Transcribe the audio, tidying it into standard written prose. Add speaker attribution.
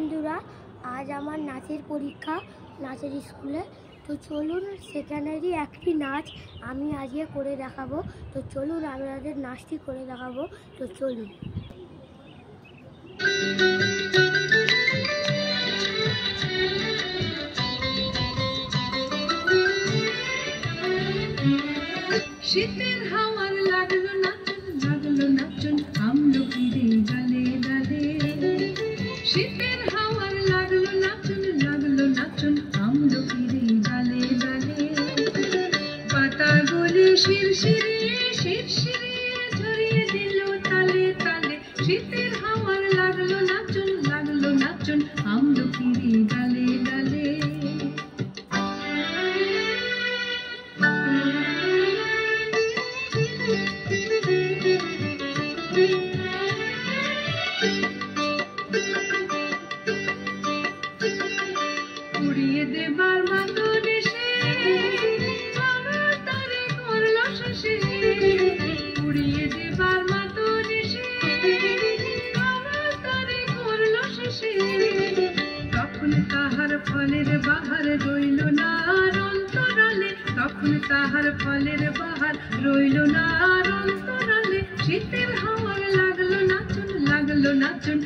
Speaker 1: বন্ধুরা, আজ আমার নাচের পরীক্ষা নাচের স্কুলে। তো চলুন সেখানেরই একটি নাচ আমি আজকে করে দেখাবো। তো চলুন আপনাদের নাচটি করে দেখাবো। তো চলুন।
Speaker 2: শীতের হাওয়ার লাগলো নাচন আমলকিরে ডালে ডালে। শীতের হাওয়ার লাগলো নাচন আমলকিরে ডালে ডালে। পাতাগুলি শিরশিরে ঝরিয়ে দিল তালে তালে। শীতের হাওয়ার লাগলো নাচন আমলকিরে ডালে ডালে। উড়িয়ে দেবার মাতন এসে আমার তারে করল শেষে। উড়িয়ে দেবার মাতন এসে আমার তারে করল শেষে। তখন তাহার ফলের বাহার রইল না আর অন্তরালে। তখন তাহার ফলের বাহার রইল না আর অন্তরালে। শীতের হাওয়ার লাগলো নাচন